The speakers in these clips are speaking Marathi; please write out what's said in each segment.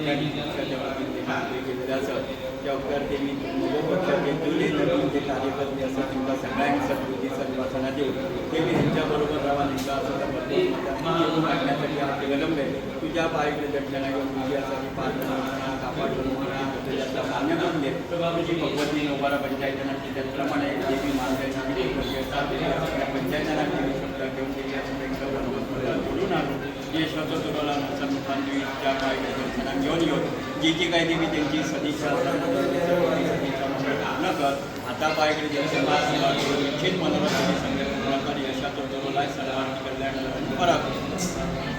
ठिकाणी केलेले असत त्या उपकार त्यांनी पक्षाचे जुने नवीन जे कार्यकर्ते असतात किंवा सगळ्यांनी सद्बुद्धी सद्वासना देऊन ते मी त्यांच्याबरोबर राहा नेमका असं मागण्यासाठी आपले विलंब आहे तुझ्या पायकडे दर्शना घेऊन तुझी असा पालना कापाड म्हणा त्याचा मान्य करून घे तुझी भगवती नोबारा पंचायतनाची त्याचप्रमाणे जे मी मानवायची पंचायतना घेऊन बोलून आलो जे स्वतंत्रला मुसलमानांनी त्या पायकडे दर्शना घेऊन येऊन जी जी काही मी त्यांची सदिच्छा न कर आता पायकडे ज्यांचे निश्चित मनोरंजन संघटनाकारी अशा तोला सर्वांची कल्याण बरोबर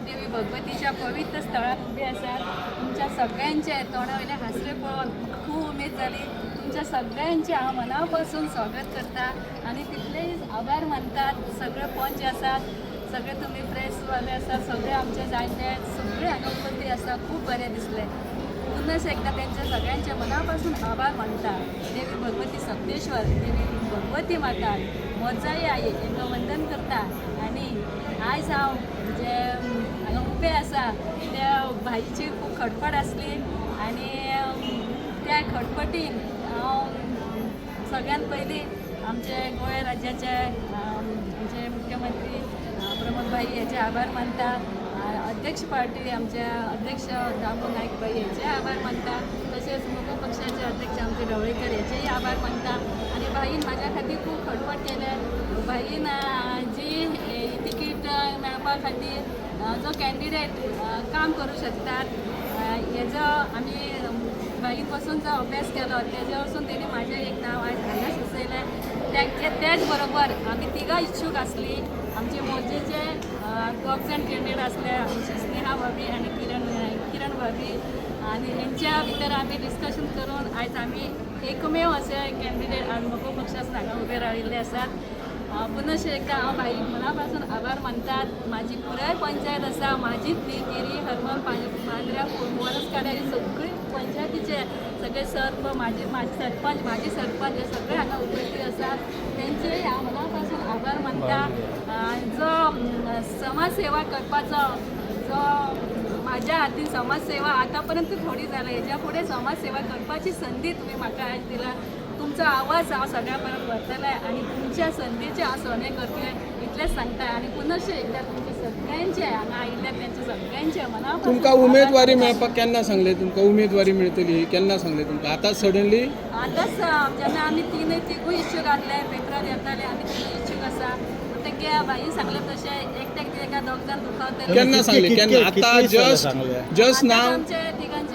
देवी भगवतीच्या पवित्र स्थळात उभे आसात तुमच्या सगळ्यांचे तोंडावयले हासरे पळोवन खूब उमेद जाली तुमच्या सगळ्यांचे हांव मनापासून स्वागत करता आणि तितलेच आभार मानतात सगळे पंच आसात सगळे तुम्ही प्रेसवाले आसात सगळे आमचे जाणटे सगळे हांगा उपस्थित आसा खूब बरें दिसलें पुनस एकदा त्यांच्या सगळ्यांच्या मनापासून आभार मानता देवी भगवती सप्तेश्वर देवी भगवती माता मोजाई आई हांकां वंदन करता आणि आयज हांव जे हांगा उबे आसा त्या भाईची खूब खटपट आसली आणि त्या खटपटीन हांव सगळ्यात पयलीं आमचे गोंय राज्याचे आमचे मुख्यमंत्री प्रमोद भाई हेचे आभार मानता अध्यक्ष पार्टी आमच्या अध्यक्ष दामू नायक भाई हेचे आभार मानता तसेच मुख्य पक्षाचे अध्यक्ष आमचे ढवळेकर हेचेही आभार मानता आणि भाईन म्हाज्या खातीर खूब खटपट केले भाईन जी तिकीट मेळपा खातीर जो कॅन्डिडेट काम करूं शकतात हेजो आमी भाईन पासून जो अभ्यास केलो तेजे वचून तेणी म्हाजें एक नांव आयज हांगा सुचयलें तेच बरोबर आमी तिगां इच्छूक आसली आमचे मोर्चेचे दोग जाण कॅन्डिडेट आसले आमची स्नेहा भाभी आणि किरण भाभी आणि हेंच्या भितर आमी डिस्कशन करून आयज आमी एकमेव असे कॅन्डिडेट आज मोको पक्षासून हांगा उबे राविल्ले आसात पुनश एकदा हांव भाई मनापासून आभार मानतात म्हाजी पुराय पंचायत आसा म्हाजीच न्ही केरी हरमल पांद्र्या वरसकाड्या ही सगळी पंचायतीचे सगळे माझे सरपंच हे सगळे हांगा उपस्थित आसात तेंचेय हांव मनापासून आभार मानता जो समाज सेवा करपाचो जो म्हाज्या हातीन समाज सेवा आतापर्यंत थोडी जाला हेच्या फुडें समाज सेवा करपाची संदी तुमी म्हाका आयज दिला तुमचो आवाज हांव सगळ्या पर्यंत व्हरतलें आनी तुमच्या संदीचें हांव सोने करतलें इतलेंच सांगता आनी पुनश एकदा तुमचे सगळ्यांचे हांगा आयिल्ले तेंचे सगळ्यांचे मना तुमकां उमेदवारी मेळपाक केन्ना सांगले तुमकां उमेदवारी मेळटली केन्ना सांगले तुमकां आतां सडनली आतांच जेन्ना आमी तिगूय इच्छूक आसले पेपरार येताले आमी तिगूय इच्छूक आसा तेगे भाई सांगले तशें एकट्याक दोग जाण दुखावतले केन्ना सांगले केन्ना आतां जस्ट नाव आमचे तिगांचे